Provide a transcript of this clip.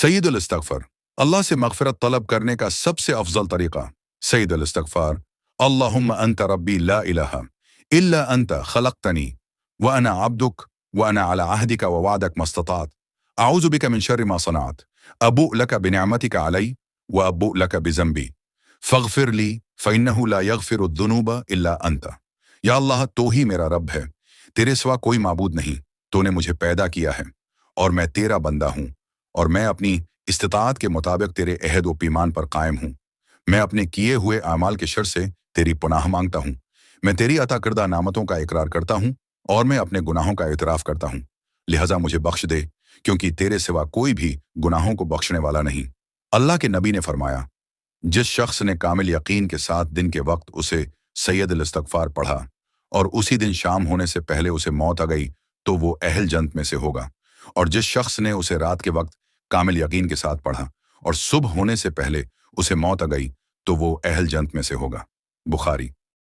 सईद अल इस्तगफार, अल्लाह से मगफिरत तलब करने का सबसे अफजल तरीका। सईद अल इस्तगफार, अल्लाहुम्मा अंत रब्बी ला इलाहा इल्ला अंत खलक्तनी व अना अब्दुक व अना अला अहदिका व वादक मस्ततात अऊज़ु बिका मिन शर्रि मा सनअत अबू लका बिनिअमतिका अलई व अबू लका बिज़ंबी फगफिर ली फ़इन्नहु ला यगफिरु दुनूबा इल्ला अंत। या अल्लाह, तो ही मेरा रब है, तेरे सिवा कोई माबूद नहीं, तूने मुझे पैदा किया है और मैं तेरा बंदा हूँ, और मैं अपनी इस्तिताअत के मुताबिक तेरे अहद व पीमान पर कायम हूँ। मैं अपने किए हुए आमाल के शर से तेरी पनाह मांगता हूँ। मैं तेरी अता करदा नामतों का इकरार करता हूँ और मैं अपने गुनाहों का इतराफ़ करता हूँ। लिहाजा मुझे बख्श दे, क्योंकि तेरे सिवा कोई भी गुनाहों को बख्शने वाला नहीं। अल्लाह के नबी ने फरमाया, जिस शख्स ने कामिल यकीन के साथ दिन के वक्त उसे सैयद अल इस्तगफार पढ़ा और उसी दिन शाम होने से पहले उसे मौत आ गई तो वो अहल जन्नत में से होगा, और जिस शख्स ने उसे रात के वक्त कामिल यकीन के साथ पढ़ा और सुबह होने से पहले उसे मौत आ गई तो वो अहल जन्नत में से होगा। बुखारी।